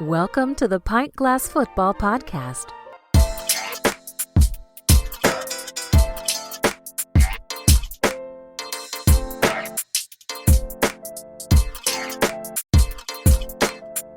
Welcome to the Pint Glass Football Podcast.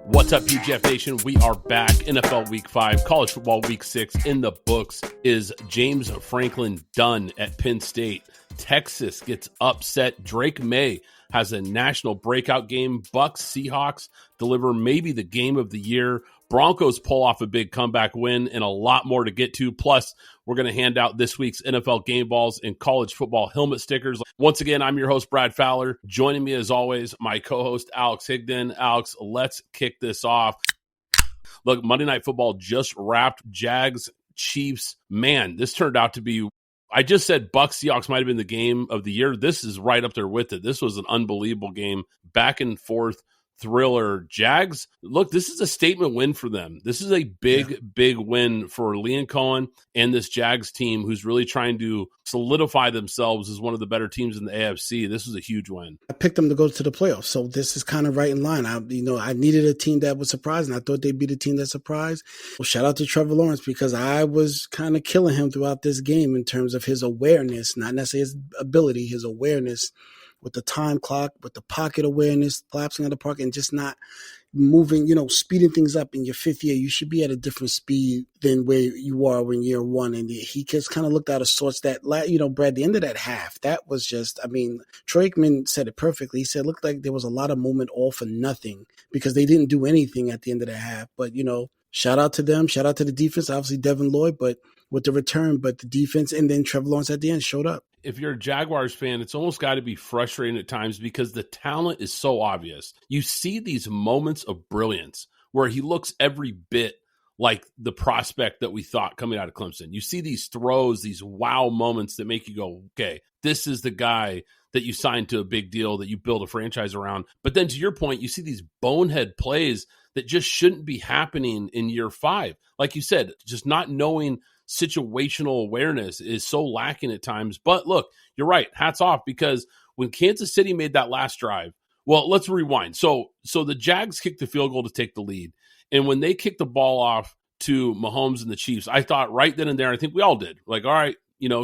What's up, PGF Nation? We are back. NFL Week 5, College Football Week 6 in the books. Is James Franklin done at Penn State? Texas gets upset. Drake Maye has a national breakout game. Bucs Seahawks deliver maybe the game of the year. Broncos pull off a big comeback win, and a lot more to get to. Plus, we're going to hand out this week's NFL game balls and college football helmet stickers. Once again, I'm your host, Brad Fowler. Joining me, as always, my co-host, Alex Higdon. Alex, let's kick this off. Look, Monday Night Football just wrapped. Jags, Chiefs. Man, this turned out to be, I just said Bucs Seahawks might have been the game of the year. This is right up there with it. This was an unbelievable game. Back and forth thriller. Jags, look, this is a statement win for them. This is a big win for Lee and Cohen and this Jags team, who's really trying to solidify themselves as one of the better teams in the AFC. This was a huge win. I picked them to go to the playoffs, so this is kind of right in line. I needed a team that would surprise, and I thought they'd be the team that surprised. Well, shout out to Trevor Lawrence, because I was kind of killing him throughout this game in terms of his awareness, not necessarily his ability, his awareness with the time clock, with the pocket awareness, collapsing of the pocket, and just not moving, speeding things up in your fifth year. You should be at a different speed than where you are in year one. And he just kind of looked out of sorts that, Brad, the end of that half, that was just, Troy Aikman said it perfectly. He said it looked like there was a lot of movement all for nothing because they didn't do anything at the end of the half. But, shout out to them. Shout out to the defense, obviously Devin Lloyd, but with the return, but the defense, and then Trevor Lawrence at the end showed up. If you're a Jaguars fan, it's almost got to be frustrating at times because the talent is so obvious. You see these moments of brilliance where he looks every bit like the prospect that we thought coming out of Clemson. You see these throws, these wow moments that make you go, okay, this is the guy that you signed to a big deal, that you build a franchise around. But then to your point, you see these bonehead plays that just shouldn't be happening in year 5. Like you said, just not knowing situational awareness is so lacking at times. But look, you're right. Hats off, because when Kansas City made that last drive, well, let's rewind. So the Jags kicked the field goal to take the lead. And when they kicked the ball off to Mahomes and the Chiefs, I thought right then and there, I think we all did, like, all right,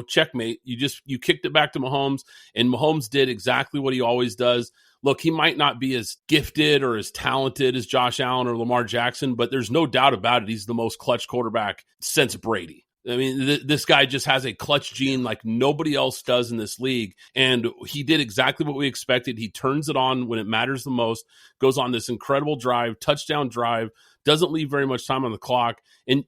checkmate. You kicked it back to Mahomes, and Mahomes did exactly what he always does. Look, he might not be as gifted or as talented as Josh Allen or Lamar Jackson, but there's no doubt about it. He's the most clutch quarterback since Brady. I mean, this guy just has a clutch gene like nobody else does in this league, and he did exactly what we expected. He turns it on when it matters the most, goes on this incredible drive, touchdown drive, doesn't leave very much time on the clock. And,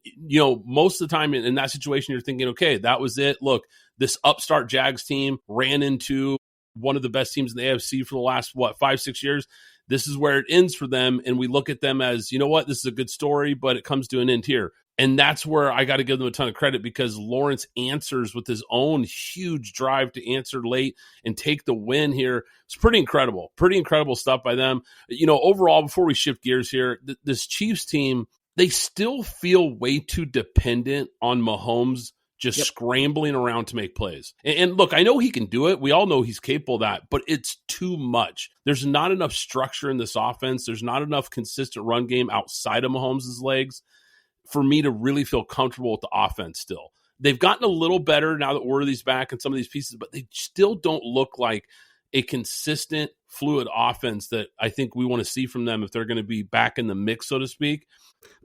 most of the time in that situation, you're thinking, okay, that was it. Look, this upstart Jags team ran into one of the best teams in the AFC for the last, 5-6 years. This is where it ends for them, and we look at them as, this is a good story, but it comes to an end here. And that's where I got to give them a ton of credit, because Lawrence answers with his own huge drive to answer late and take the win here. It's pretty incredible stuff by them. Overall, before we shift gears here, this Chiefs team, they still feel way too dependent on Mahomes just scrambling around to make plays. And look, I know he can do it. We all know he's capable of that, but it's too much. There's not enough structure in this offense. There's not enough consistent run game outside of Mahomes' legs for me to really feel comfortable with the offense still. They've gotten a little better now that Worthy's back and some of these pieces, but they still don't look like a consistent, fluid offense that I think we want to see from them if they're going to be back in the mix, so to speak.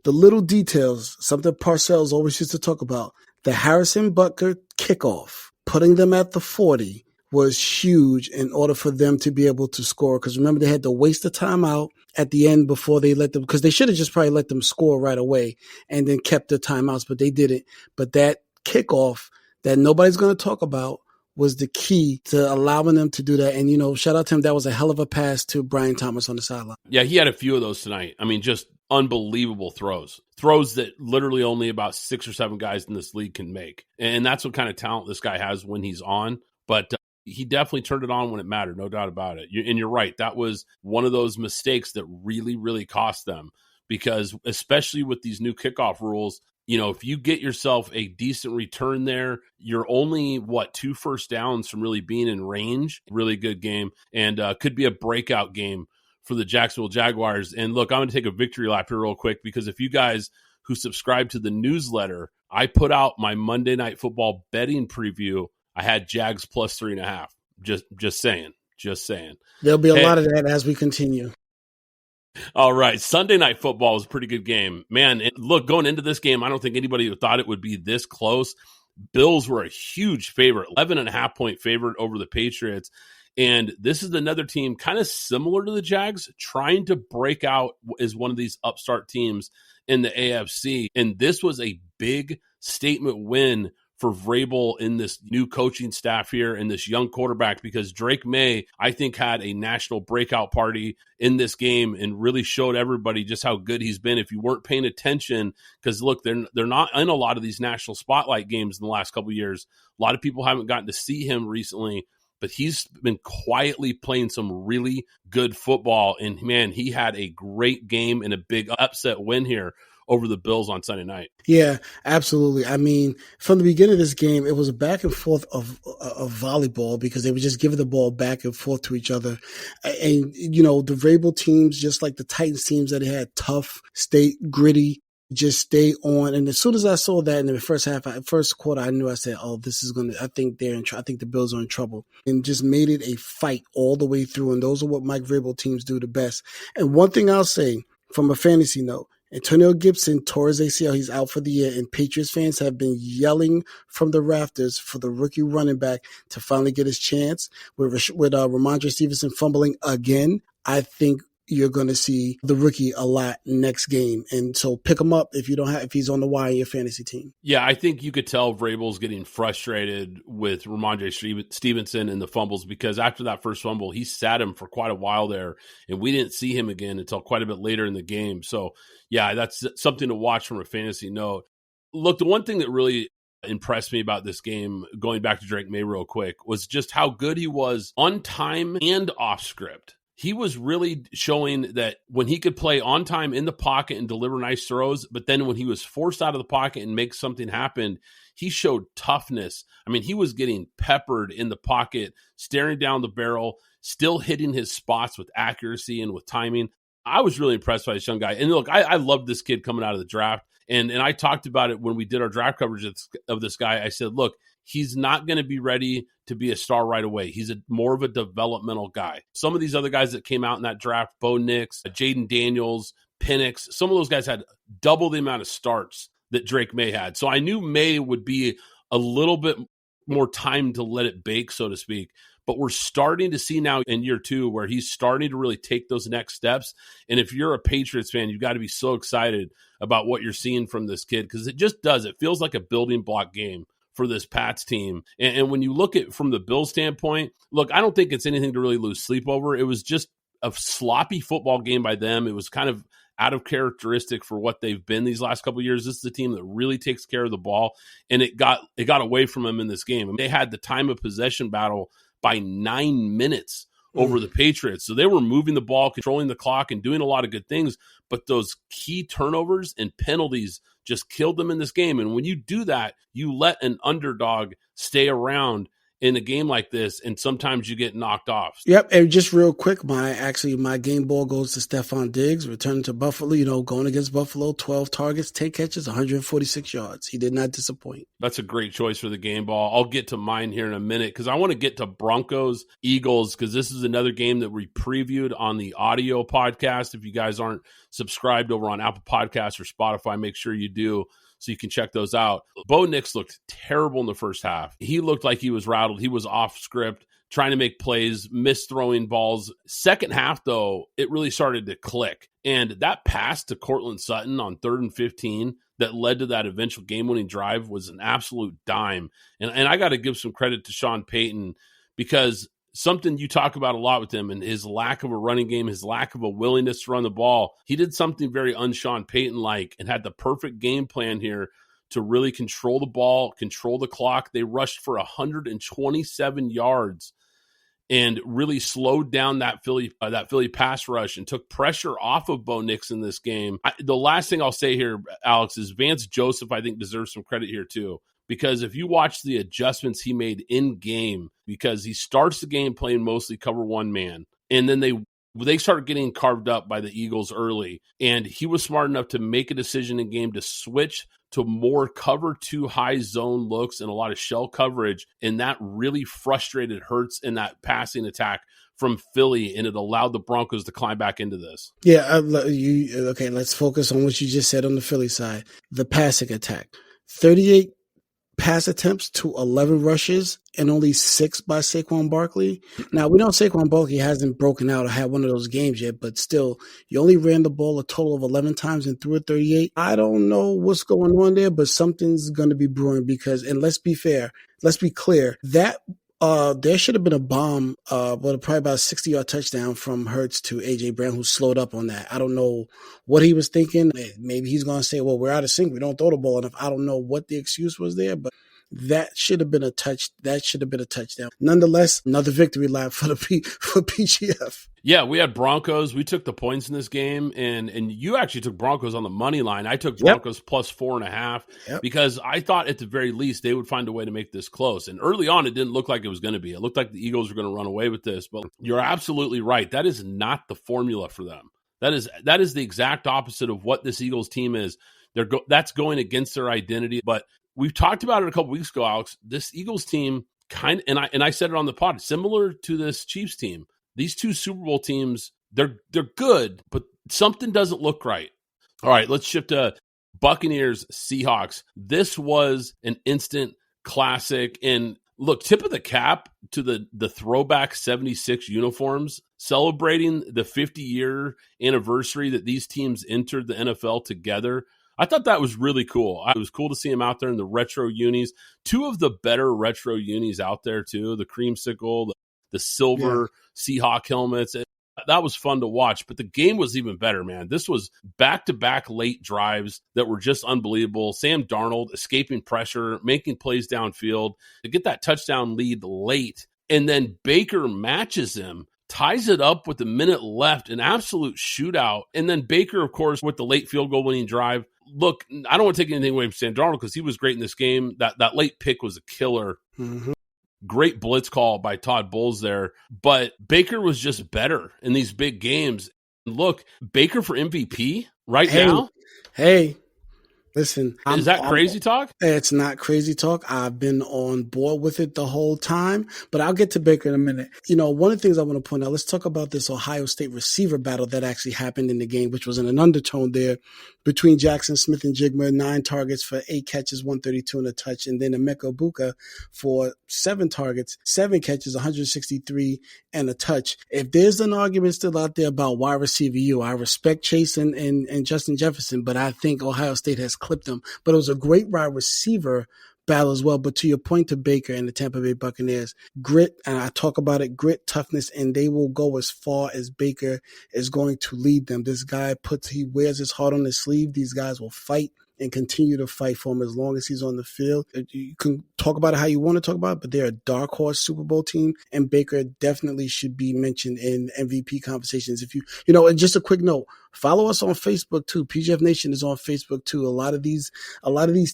The little details, something Parcells always used to talk about, the Harrison Butker kickoff, putting them at the 40 was huge in order for them to be able to score. Because remember, they had to waste the timeout at the end before they let them, because they should have just probably let them score right away and then kept the timeouts, but they didn't. But that kickoff that nobody's going to talk about was the key to allowing them to do that. And, shout out to him. That was a hell of a pass to Brian Thomas on the sideline. Yeah, he had a few of those tonight. I mean, just unbelievable throws that literally only about 6 or 7 guys in this league can make. And that's what kind of talent this guy has when he's on. But he definitely turned it on when it mattered, no doubt about it. And you're right. That was one of those mistakes that really, really cost them, because especially with these new kickoff rules, if you get yourself a decent return there, you're only, 2 first downs from really being in range. Really good game, and could be a breakout game for the Jacksonville Jaguars. And look, I'm going to take a victory lap here real quick, because if you guys who subscribe to the newsletter, I put out my Monday Night Football betting preview. I had Jags plus 3.5. Just saying. There'll be a lot of that as we continue. All right. Sunday Night Football was a pretty good game. Man, look, going into this game, I don't think anybody thought it would be this close. Bills were a huge favorite, 11.5-point favorite over the Patriots. And this is another team kind of similar to the Jags, trying to break out as one of these upstart teams in the AFC. And this was a big statement win for Vrabel in this new coaching staff here and this young quarterback, because Drake Maye, I think, had a national breakout party in this game and really showed everybody just how good he's been. If you weren't paying attention, because look, they're not in a lot of these national spotlight games in the last couple of years. A lot of people haven't gotten to see him recently, but he's been quietly playing some really good football. And man, he had a great game and a big upset win here over the Bills on Sunday night. Yeah, absolutely. I mean, from the beginning of this game, it was a back and forth of volleyball, because they were just giving the ball back and forth to each other. And, you know, the Vrabel teams, just like the Titans teams that had tough, stay gritty, just stay on. And as soon as I saw that in the first quarter, I knew, I said, oh, this is going to, I think the Bills are in trouble, and just made it a fight all the way through. And those are what Mike Vrabel teams do the best. And one thing I'll say from a fantasy note, Antonio Gibson tore his ACL. He's out for the year, and Patriots fans have been yelling from the rafters for the rookie running back to finally get his chance. With Ramondre Stevenson fumbling again, I think you're going to see the rookie a lot next game. And so pick him up if he's on the wire in your fantasy team. Yeah, I think you could tell Vrabel's getting frustrated with Ramondre Stevenson and the fumbles, because after that first fumble, he sat him for quite a while there, and we didn't see him again until quite a bit later in the game. So yeah, that's something to watch from a fantasy note. Look, the one thing that really impressed me about this game, going back to Drake Maye real quick, was just how good he was on time and off script. He was really showing that when he could play on time in the pocket and deliver nice throws, but then when he was forced out of the pocket and make something happen, he showed toughness. I mean, he was getting peppered in the pocket, staring down the barrel, still hitting his spots with accuracy and with timing. I was really impressed by this young guy. And look, I loved this kid coming out of the draft. And I talked about it when we did our draft coverage of this guy. I said, look, he's not going to be ready to be a star right away. He's more of a developmental guy. Some of these other guys that came out in that draft, Bo Nix, Jaden Daniels, Penix, some of those guys had double the amount of starts that Drake Maye had. So I knew Maye would be a little bit more time to let it bake, so to speak. But we're starting to see now in year two where he's starting to really take those next steps. And if you're a Patriots fan, you've got to be so excited about what you're seeing from this kid, because it just does. It feels like a building block game for this Pats team. And when you look at from the Bills standpoint, look, I don't think it's anything to really lose sleep over. It was just a sloppy football game by them. It was kind of out of characteristic for what they've been these last couple of years. This is a team that really takes care of the ball, and it got away from them in this game. I mean, they had the time of possession battle by 9 minutes over the Patriots. So they were moving the ball, controlling the clock, and doing a lot of good things. But those key turnovers and penalties just killed them in this game. And when you do that, you let an underdog stay around in a game like this, and sometimes you get knocked off. Yep, and just real quick, my game ball goes to Stephon Diggs, returning to Buffalo, going against Buffalo, 12 targets, 10 catches, 146 yards. He did not disappoint. That's a great choice for the game ball. I'll get to mine here in a minute, because I want to get to Broncos, Eagles, because this is another game that we previewed on the audio podcast. If you guys aren't subscribed over on Apple Podcasts or Spotify, make sure you do, so you can check those out. Bo Nix looked terrible in the first half. He looked like he was rattled. He was off script, trying to make plays, misthrowing balls. Second half, though, it really started to click. And that pass to Cortland Sutton on 3rd and 15 that led to that eventual game-winning drive was an absolute dime. And I got to give some credit to Sean Payton, because something you talk about a lot with him and his lack of a running game, his lack of a willingness to run the ball. He did something very un-Sean Payton-like and had the perfect game plan here to really control the ball, control the clock. They rushed for 127 yards and really slowed down that Philly pass rush and took pressure off of Bo Nix in this game. The last thing I'll say here, Alex, is Vance Joseph, I think, deserves some credit here too. Because if you watch the adjustments he made in game, because he starts the game playing mostly cover one man, and then they they started getting carved up by the Eagles early, and he was smart enough to make a decision in game to switch to more cover 2 high zone looks and a lot of shell coverage, and that really frustrated Hurts in that passing attack from Philly, and it allowed the Broncos to climb back into this. Yeah, okay, let's focus on what you just said on the Philly side. The passing attack. 38 pass attempts to 11 rushes and only 6 by Saquon Barkley. Now, we know Saquon Barkley hasn't broken out or had one of those games yet, but still, you only ran the ball a total of 11 times and threw it 38. I don't know what's going on there, but something's going to be brewing because, and let's be clear, that there should have been a bomb, probably about a 60-yard touchdown from Hurts to A.J. Brown, who slowed up on that. I don't know what he was thinking. Maybe he's going to say, well, we're out of sync. We don't throw the ball enough. I don't know what the excuse was there, but that should have been a touchdown. Nonetheless, another victory lap for PGF. Yeah, we had Broncos. We took the points in this game, and you actually took Broncos on the money line. I took Broncos plus 4.5 because I thought at the very least they would find a way to make this close. And early on, it didn't look like it was going to be. It looked like the Eagles were going to run away with this. But you're absolutely right. That is not the formula for them. That is the exact opposite of what this Eagles team is. That's going against their identity. But we've talked about it a couple weeks ago, Alex. This Eagles team and I said it on the pod, similar to this Chiefs team. These two Super Bowl teams, they're good, but something doesn't look right. All right, let's shift to Buccaneers, Seahawks. This was an instant classic. And look, tip of the cap to the throwback 76 uniforms, celebrating the 50-year anniversary that these teams entered the NFL together. I thought that was really cool. It was cool to see him out there in the retro unis. 2 of the better retro unis out there, too. The creamsicle, the silver Seahawk helmets. That was fun to watch. But the game was even better, man. This was back-to-back late drives that were just unbelievable. Sam Darnold escaping pressure, making plays downfield to get that touchdown lead late. And then Baker matches him, ties it up with a minute left, an absolute shootout. And then Baker, of course, with the late field goal winning drive. Look, I don't want to take anything away from Sam Darnold because he was great in this game. That late pick was a killer. Mm-hmm. Great blitz call by Todd Bowles there. But Baker was just better in these big games. Look, Baker for MVP now? Hey. Listen, is that crazy talk? It's not crazy talk. I've been on board with it the whole time, but I'll get to Baker in a minute. One of the things I want to point out, let's talk about this Ohio State receiver battle that actually happened in the game, which was in an undertone there between Jackson Smith and Jigma, 9 targets for 8 catches, 132 and a touch, and then Emeka Egbuka for 7 targets, 7 catches, 163 and a touch. If there's an argument still out there about wide receiver I respect Chase and Justin Jefferson, but I think Ohio State has clipped them. But it was a great wide receiver battle as well. But to your point to Baker and the Tampa Bay Buccaneers, grit, and I talk about it, grit, toughness, and they will go as far as Baker is going to lead them. This guy he wears his heart on his sleeve. These guys will fight and continue to fight for him as long as he's on the field. You can talk about it how you want to talk about it, but they're a dark horse Super Bowl team, and Baker definitely should be mentioned in MVP conversations. If and just a quick note, follow us on Facebook too. PGF Nation is on Facebook too. A lot of these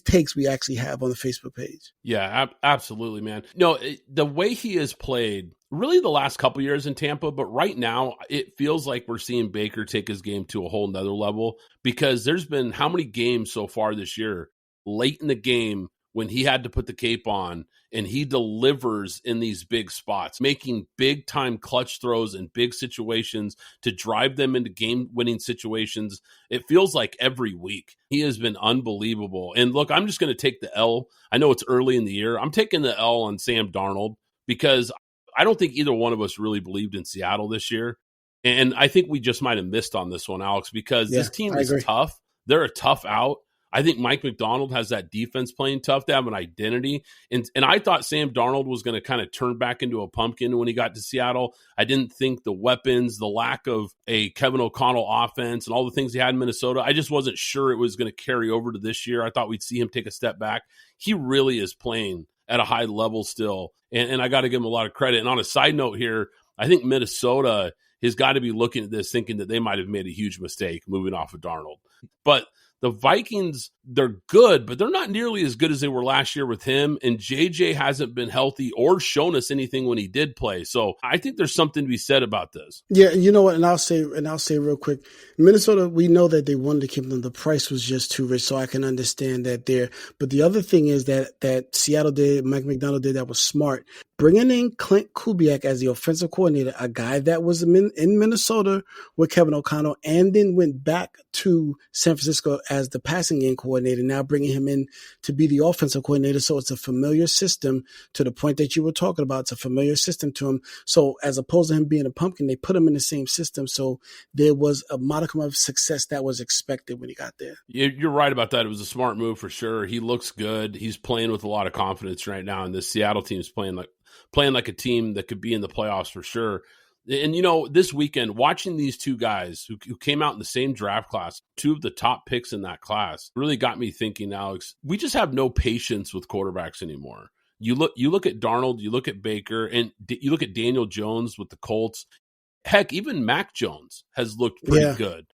takes we actually have on the Facebook page. Yeah, absolutely, man. No, the way he has played really the last couple years in Tampa, but right now it feels like we're seeing Baker take his game to a whole nother level because there's been how many games so far this year late in the game when he had to put the cape on and he delivers in these big spots, making big time clutch throws in big situations to drive them into game winning situations. It feels like every week he has been unbelievable. And look, I'm just going to take the L. I know it's early in the year. I'm taking the L on Sam Darnold because I don't think either one of us really believed in Seattle this year. And I think we just might have missed on this one, Alex, because this team is tough. They're a tough out. I think Mike McDonald has that defense playing tough. They have an identity. And I thought Sam Darnold was going to kind of turn back into a pumpkin when he got to Seattle. I didn't think the weapons, the lack of a Kevin O'Connell offense and all the things he had in Minnesota, I just wasn't sure it was going to carry over to this year. I thought we'd see him take a step back. He really is playing at a high level still. And I got to give him a lot of credit. And on a side note here, I think Minnesota has got to be looking at this thinking that they might have made a huge mistake moving off of Darnold. But the Vikings, they're good, but they're not nearly as good as they were last year with him. And JJ hasn't been healthy or shown us anything when he did play. So I think there's something to be said about this. Yeah, you know what? And I'll say real quick, Minnesota, we know that they wanted to keep them. The price was just too rich, so I can understand that there. But the other thing is that Seattle did, Mike McDonald did, that was smart. Bringing in Clint Kubiak as the offensive coordinator, a guy that was in Minnesota with Kevin O'Connell, and then went back to San Francisco as the passing game coordinator, now bringing him in to be the offensive coordinator. So it's a familiar system, to the point that you were talking about. It's a familiar system to him. So as opposed to him being a pumpkin, they put him in the same system. So there was a modicum of success that was expected when he got there. You're right about that. It was a smart move for sure. He looks good. He's playing with a lot of confidence right now. And this Seattle team is playing like a team that could be in the playoffs for sure. And, this weekend, watching these two guys who came out in the same draft class, two of the top picks in that class, really got me thinking, Alex, we just have no patience with quarterbacks anymore. You look at Darnold, you look at Baker, and you look at Daniel Jones with the Colts. Heck, even Mac Jones has looked pretty good.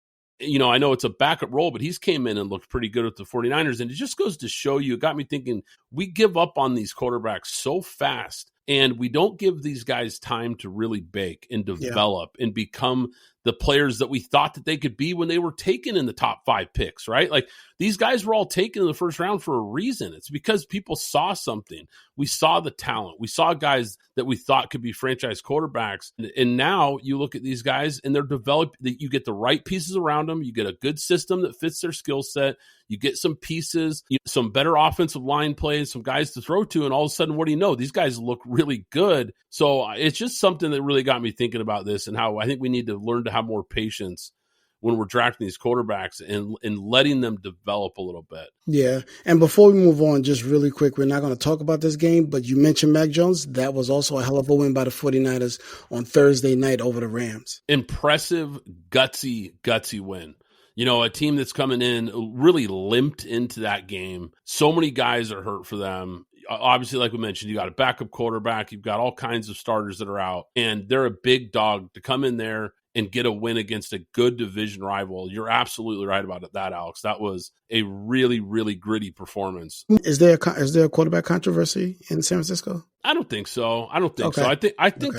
I know it's a backup role, but he's came in and looked pretty good with the 49ers. And it just goes to show you, it got me thinking, we give up on these quarterbacks so fast, and we don't give these guys time to really bake and develop and become the players that we thought that they could be when they were taken in the top 5 picks, right? Like, these guys were all taken in the first round for a reason. It's because people saw something. We saw the talent. We saw guys that we thought could be franchise quarterbacks. And now you look at these guys and they're developed. You get the right pieces around them. You get a good system that fits their skill set. You get some pieces, some better offensive line plays, some guys to throw to, and all of a sudden, what do you know? These guys look really good. So it's just something that really got me thinking about this, and how I think we need to learn to have more patience when we're drafting these quarterbacks and letting them develop a little bit. Yeah. And before we move on, just really quick, we're not going to talk about this game, but you mentioned Mac Jones. That was also a hell of a win by the 49ers on Thursday night over the Rams. Impressive, gutsy win. A team that's coming in really limped into that game. So many guys are hurt for them. Obviously, like we mentioned, you got a backup quarterback. You've got all kinds of starters that are out, and they're a big dog to come in there and get a win against a good division rival. You're absolutely right about that, Alex. That was a really, really gritty performance. Is there a quarterback controversy in San Francisco? I don't think so. So. I think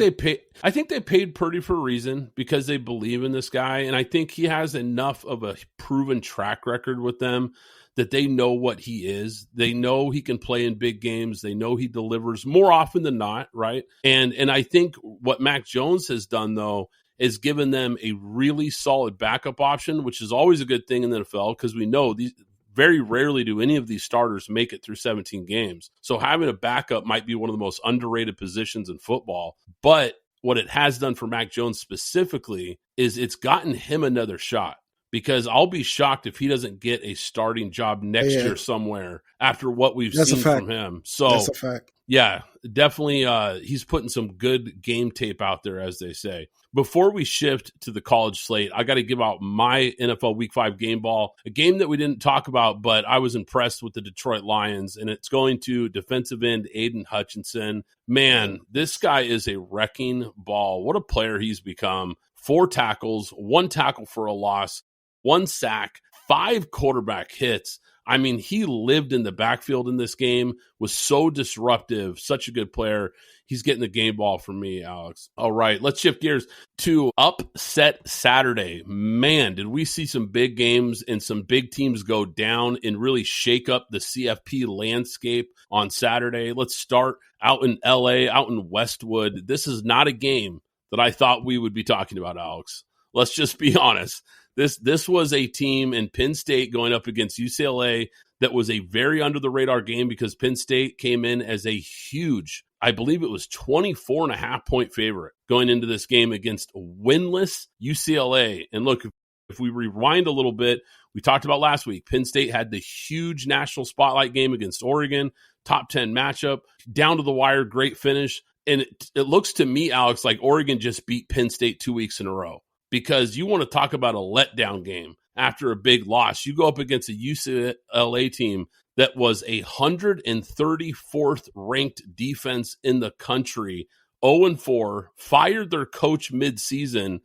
they paid Purdy for a reason, because they believe in this guy, and I think he has enough of a proven track record with them that they know what he is. They know he can play in big games. They know he delivers more often than not, right? And I think what Mac Jones has done, though, is given them a really solid backup option, which is always a good thing in the NFL, because we know these very rarely do any of these starters make it through 17 games. So having a backup might be one of the most underrated positions in football. But what it has done for Mac Jones specifically is it's gotten him another shot, because I'll be shocked if he doesn't get a starting job next year somewhere after what we've seen from him. So that's a fact. Yeah, definitely. He's putting some good game tape out there, as they say. Before we shift to the college slate, I got to give out my NFL Week 5 game ball, a game that we didn't talk about, but I was impressed with the Detroit Lions, and it's going to defensive end Aiden Hutchinson. Man, this guy is a wrecking ball. What a player he's become. 4 tackles, 1 tackle for a loss, 1 sack, 5 quarterback hits. I mean, he lived in the backfield in this game, was so disruptive, such a good player. He's getting the game ball for me, Alex. All right, let's shift gears to Upset Saturday. Man, did we see some big games and some big teams go down and really shake up the CFP landscape on Saturday. Let's start out in LA, out in Westwood. This is not a game that I thought we would be talking about, Alex. Let's just be honest. This was a team in Penn State going up against UCLA that was a very under-the-radar game, because Penn State came in as a huge, I believe it was 24.5-point favorite going into this game against winless UCLA. And look, if we rewind a little bit, we talked about last week, Penn State had the huge national spotlight game against Oregon, top 10 matchup, down to the wire, great finish. And it looks to me, Alex, like Oregon just beat Penn State 2 weeks in a row. Because you want to talk about a letdown game after a big loss. You go up against a UCLA team that was 134th ranked defense in the country, 0-4, fired their coach midseason,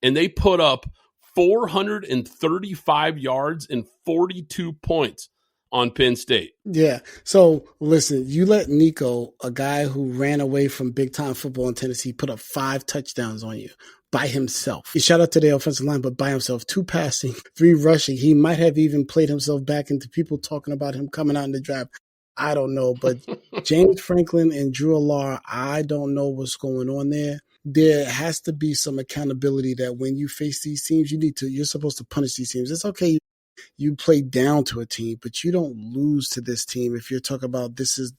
and they put up 435 yards and 42 points on Penn State. Yeah. So listen, you let Nico, a guy who ran away from big time football in Tennessee, put up 5 touchdowns on you by himself. Shout out to the offensive line, but by himself, 2 passing, 3 rushing. He might have even played himself back into people talking about him coming out in the draft. I don't know, but James Franklin and Drew Allar, I don't know what's going on there. There has to be some accountability that when you face these teams, you're supposed to punish these teams. It's okay. You play down to a team, but you don't lose to this team. If you're talking about this is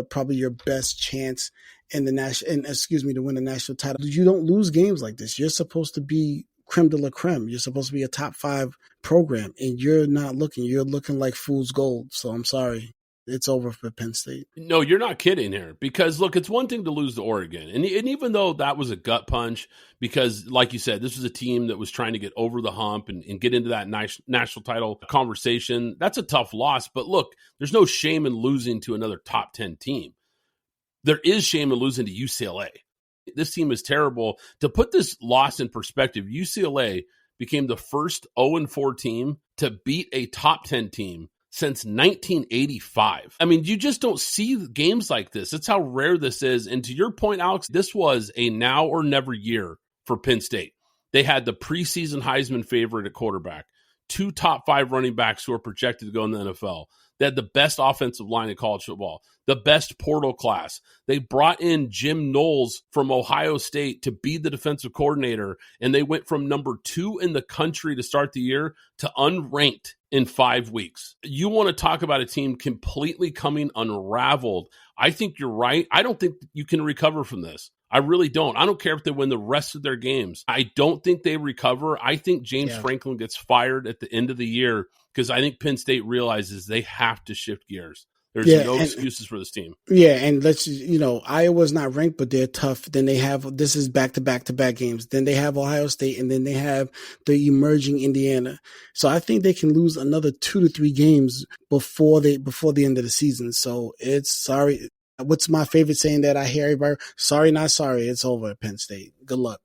probably your best chance in the to win the national title. You don't lose games like this. You're supposed to be creme de la creme. You're supposed to be a top 5 program, and you're not looking. You're looking like fool's gold. So I'm sorry. It's over for Penn State. No, you're not kidding here. Because, look, it's one thing to lose to Oregon. And even though that was a gut punch, because, like you said, this was a team that was trying to get over the hump and get into that national title conversation, that's a tough loss. But, look, there's no shame in losing to another top 10 team. There is shame in losing to UCLA. This team is terrible. To put this loss in perspective, UCLA became the first 0-4 team to beat a top 10 team since 1985. I mean, you just don't see games like this. That's how rare this is. And to your point, Alex, this was a now or never year for Penn State. They had the preseason Heisman favorite at quarterback, 2 top 5 running backs who are projected to go in the NFL. They had the best offensive line in college football, the best portal class. They brought in Jim Knowles from Ohio State to be the defensive coordinator, and they went from number 2 in the country to start the year to unranked in 5 weeks. You want to talk about a team completely coming unraveled. I think you're right. I don't think you can recover from this. I really don't. I don't care if they win the rest of their games. I don't think they recover. I think James Franklin gets fired at the end of the year because I think Penn State realizes they have to shift gears. There's no excuses for this team. Yeah, and Iowa's not ranked, but they're tough. Then they have, this is back-to-back games. Then they have Ohio State, and then they have the emerging Indiana. So I think they can lose another 2 to 3 games before the end of the season. So it's sorry. What's my favorite saying that I hear everybody? Sorry, not sorry. It's over at Penn State. Good luck.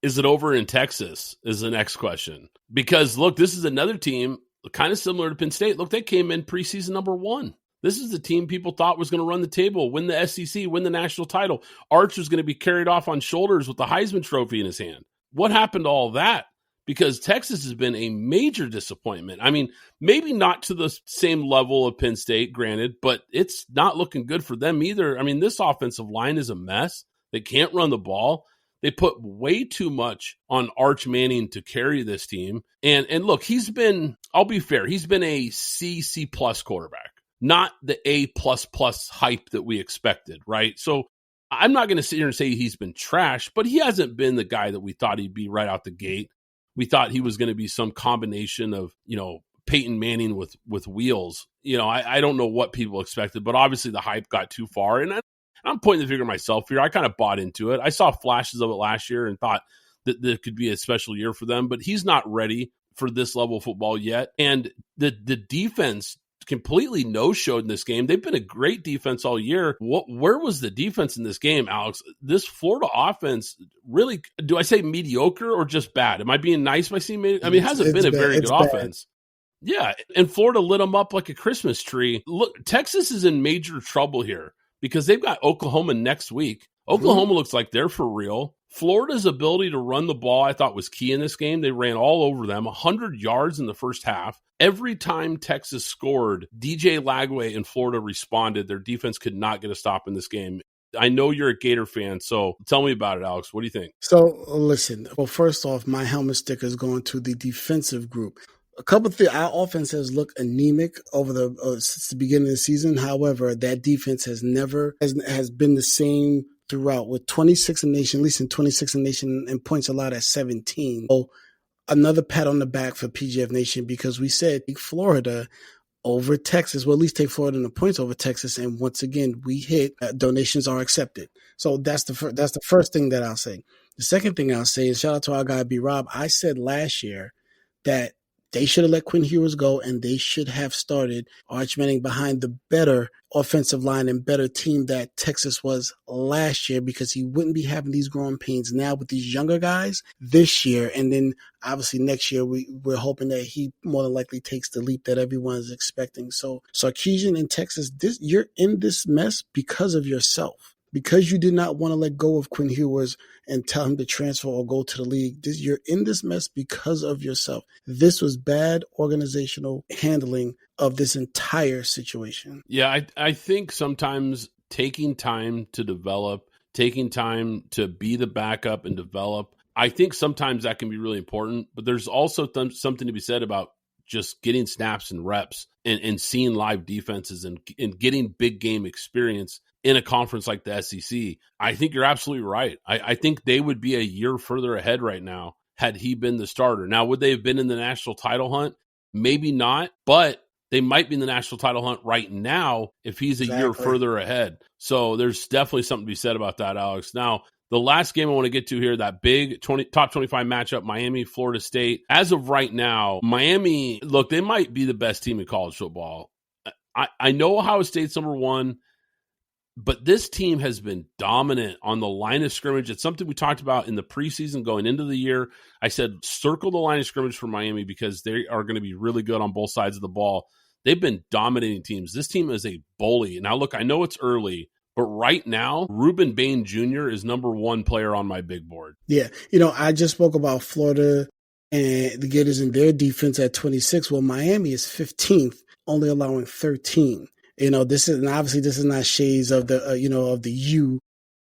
Is it over in Texas is the next question. Because, look, this is another team kind of similar to Penn State. Look, they came in preseason number 1. This is the team people thought was going to run the table, win the SEC, win the national title. Arch was going to be carried off on shoulders with the Heisman Trophy in his hand. What happened to all that? Because Texas has been a major disappointment. I mean, maybe not to the same level of Penn State, granted, but it's not looking good for them either. I mean, this offensive line is a mess. They can't run the ball. They put way too much on Arch Manning to carry this team. And look, he's been, I'll be fair, he's been a C+ quarterback, not the A++ hype that we expected, right? So I'm not going to sit here and say he's been trash, but he hasn't been the guy that we thought he'd be right out the gate. We thought he was going to be some combination of, Peyton Manning with wheels. I don't know what people expected, but obviously the hype got too far. And I'm pointing the finger at myself here. I kind of bought into it. I saw flashes of it last year and thought that there could be a special year for them, but he's not ready for this level of football yet. And the defense completely no-showed in this game. They've been a great defense all year. Where was the defense in this game, Alex? This Florida offense really, do I say mediocre or just bad? Am I being nice by saying mediocre? I mean, it hasn't been a very good offense. Yeah, and Florida lit them up like a Christmas tree. Look, Texas is in major trouble here because they've got Oklahoma next week. Oklahoma looks like they're for real. Florida's ability to run the ball, I thought, was key in this game. They ran all over them, 100 yards in the first half. Every time Texas scored, DJ Lagway and Florida responded. Their defense could not get a stop in this game. I know you're a Gator fan, so tell me about it, Alex. What do you think? So, listen. Well, first off, my helmet sticker is going to the defensive group. A couple of things. Our offense has looked anemic over since the beginning of the season. However, that defense has been the same throughout, with 26 in the nation, at least in 26 in the nation, and points allowed at 17. So another pat on the back for PGF Nation, because we said take Florida over Texas. Well, at least take Florida in the points over Texas. And once again, we hit donations are accepted. So that's the first thing that I'll say. The second thing I'll say is shout out to our guy B Rob. I said last year that They should have let Quinn Ewers go, and they should have started Arch Manning behind the better offensive line and better team that Texas was last year, because he wouldn't be having these growing pains now with these younger guys this year. And then obviously next year we're hoping that he more than likely takes the leap that everyone is expecting. So Sarkisian in Texas, you're in this mess because of yourself. Because you did not want to let go of Quinn Ewers and tell him to transfer or go to the league. You're in this mess because of yourself. This was bad organizational handling of this entire situation. Yeah, I think sometimes taking time to develop, taking time to be the backup and develop, I think sometimes that can be really important. But there's also something to be said about just getting snaps and reps and seeing live defenses and getting big game experience in a conference like the SEC. I think you're absolutely right. I think they would be a year further ahead right now had he been the starter. Now, would they have been in the national title hunt? Maybe not, but they might be in the national title hunt right now if he's a year further ahead. So there's definitely something to be said about that, Alex. Now, the last game I want to get to here, that big top 25 matchup, Miami, Florida State. As of right now, Miami, look, they might be the best team in college football. I know Ohio State's number one, but this team has been dominant on the line of scrimmage. It's something we talked about in the preseason going into the year. I said, circle the line of scrimmage for Miami because they are going to be really good on both sides of the ball. They've been dominating teams. This team is a bully. Now, look, I know it's early, but right now, Reuben Bain Jr. is number one player on my big board. Yeah. I just spoke about Florida and the Gators and their defense at 26. Well, Miami is 15th, only allowing 13. This is not shades of the, of the U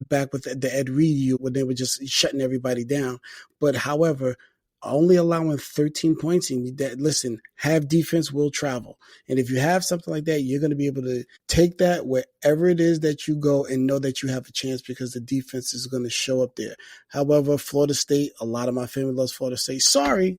back with the Ed Reed U when they were just shutting everybody down. But however, only allowing 13 points, and listen, have defense will travel. And if you have something like that, you're going to be able to take that wherever it is that you go and know that you have a chance because the defense is going to show up there. However, Florida State, a lot of my family loves Florida State. Sorry.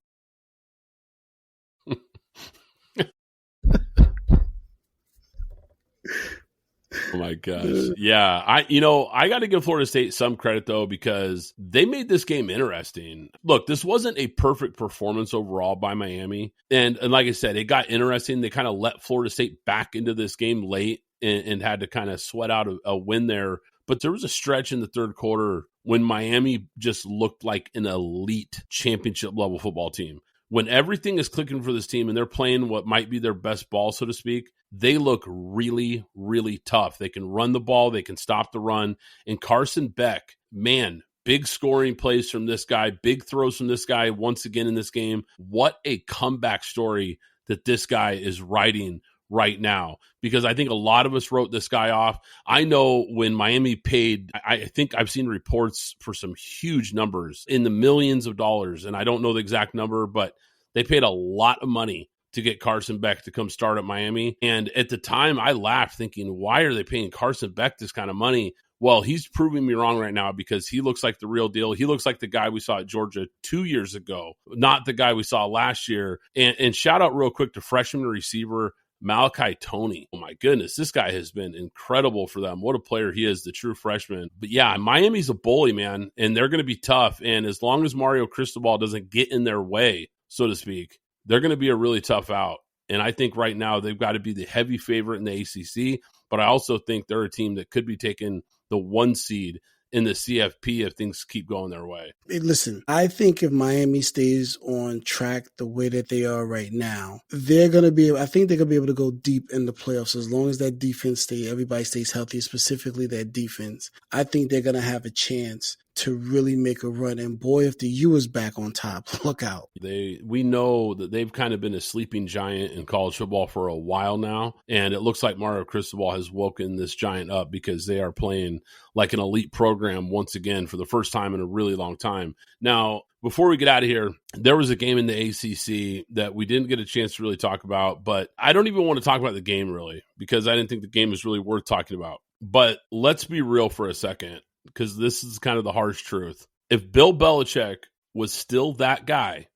Oh my gosh. Yeah. I got to give Florida State some credit though, because they made this game interesting. Look, this wasn't a perfect performance overall by Miami. And like I said, it got interesting. They kind of let Florida State back into this game late and had to kind of sweat out a win there. But there was a stretch in the third quarter when Miami just looked like an elite championship level football team. When everything is clicking for this team and they're playing what might be their best ball, so to speak, they look really, really tough. They can run the ball. They can stop the run. And Carson Beck, man, big scoring plays from this guy, big throws from this guy once again in this game. What a comeback story that this guy is writing right now, because I think a lot of us wrote this guy off. I know when Miami paid, I think I've seen reports for some huge numbers in the millions of dollars, and I don't know the exact number, but they paid a lot of money to get Carson Beck to come start at Miami. And at the time I laughed thinking, why are they paying Carson Beck this kind of money? Well, he's proving me wrong right now because he looks like the real deal. He looks like the guy we saw at Georgia 2 years ago, not the guy we saw last year. And shout out real quick to freshman receiver Malachi Toney. Oh my goodness, this guy has been incredible for them. What a player he is, the true freshman. But yeah, Miami's a bully, man, and they're going to be tough. And as long as Mario Cristobal doesn't get in their way, so to speak, they're going to be a really tough out. And I think right now they've got to be the heavy favorite in the ACC, but I also think they're a team that could be taking the 1 seed in the CFP if things keep going their way. Hey, listen, I think if Miami stays on track the way that they are right now, I think they're going to be able to go deep in the playoffs as long as that defense everybody stays healthy, specifically that defense. I think they're going to have a chance to really make a run. And boy, if the U is back on top, look out. We know that they've kind of been a sleeping giant in college football for a while now. And it looks like Mario Cristobal has woken this giant up because they are playing like an elite program once again for the first time in a really long time. Now, before we get out of here, there was a game in the ACC that we didn't get a chance to really talk about, but I don't even want to talk about the game really because I didn't think the game was really worth talking about. But let's be real for a second, because this is kind of the harsh truth. If Bill Belichick was still that guy,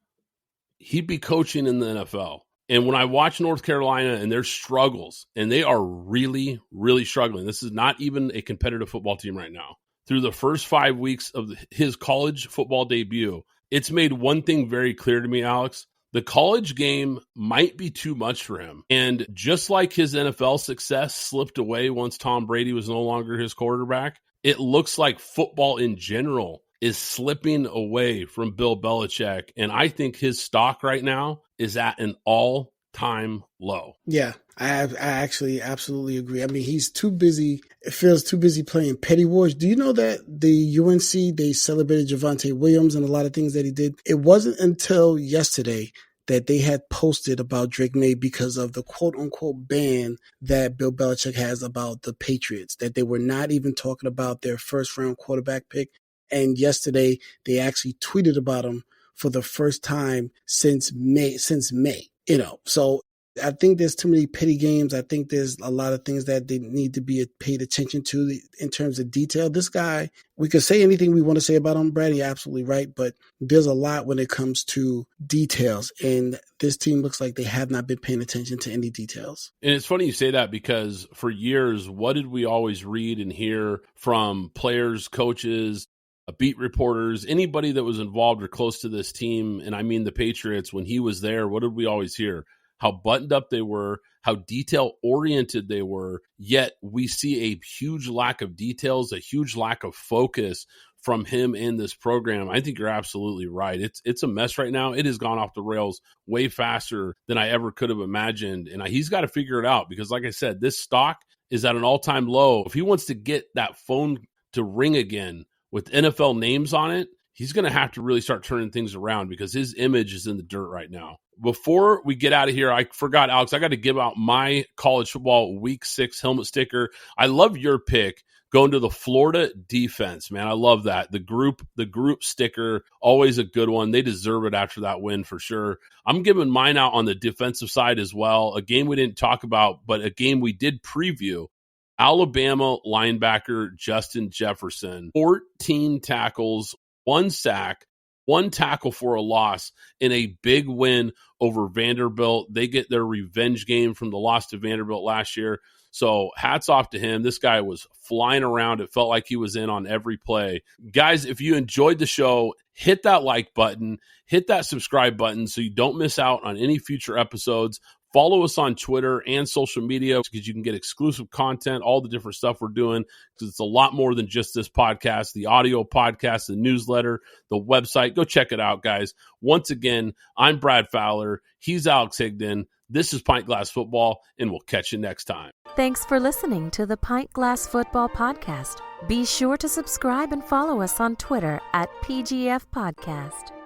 he'd be coaching in the NFL. And when I watch North Carolina and their struggles, and they are really, really struggling. This is not even a competitive football team right now. Through the first 5 weeks of his college football debut, it's made one thing very clear to me, Alex. The college game might be too much for him. And just like his NFL success slipped away once Tom Brady was no longer his quarterback, it looks like football in general is slipping away from Bill Belichick. And I think his stock right now is at an all-time low. Yeah, I actually absolutely agree. I mean, he's too busy. It feels too busy playing petty wars. Do you know that the UNC, they celebrated Javonte Williams and a lot of things that he did? It wasn't until yesterday that they had posted about Drake Maye because of the quote-unquote ban that Bill Belichick has about the Patriots, that they were not even talking about their first-round quarterback pick. And yesterday, they actually tweeted about him for the first time since May. So I think there's too many petty games. I think there's a lot of things that they need to be paid attention to in terms of detail. This guy, we could say anything we want to say about him, Brad, you're absolutely right, but there's a lot when it comes to details, and this team looks like they have not been paying attention to any details. And it's funny you say that because for years, what did we always read and hear from players, coaches, beat reporters, anybody that was involved or close to this team, and I mean the Patriots, when he was there, what did we always hear? How buttoned up they were, how detail-oriented they were, yet we see a huge lack of details, a huge lack of focus from him in this program. I think you're absolutely right. It's a mess right now. It has gone off the rails way faster than I ever could have imagined, and he's got to figure it out because, like I said, this stock is at an all-time low. If he wants to get that phone to ring again with NFL names on it, he's going to have to really start turning things around because his image is in the dirt right now. Before we get out of here, I forgot, Alex, I got to give out my college football week 6 helmet sticker. I love your pick going to the Florida defense, man. I love that. The group sticker, always a good one. They deserve it after that win for sure. I'm giving mine out on the defensive side as well. A game we didn't talk about, but a game we did preview. Alabama linebacker Justin Jefferson, 14 tackles, 1 sack, 1 tackle for a loss in a big win over Vanderbilt. They get their revenge game from the loss to Vanderbilt last year. So hats off to him. This guy was flying around. It felt like he was in on every play. Guys, if you enjoyed the show, hit that like button, hit that subscribe button so you don't miss out on any future episodes. Follow us on Twitter and social media because you can get exclusive content, all the different stuff we're doing, because it's a lot more than just this podcast, the audio podcast, the newsletter, the website. Go check it out, guys. Once again, I'm Brad Fowler. He's Alex Higdon. This is Pint Glass Football, and we'll catch you next time. Thanks for listening to the Pint Glass Football Podcast. Be sure to subscribe and follow us on Twitter at PGF Podcast.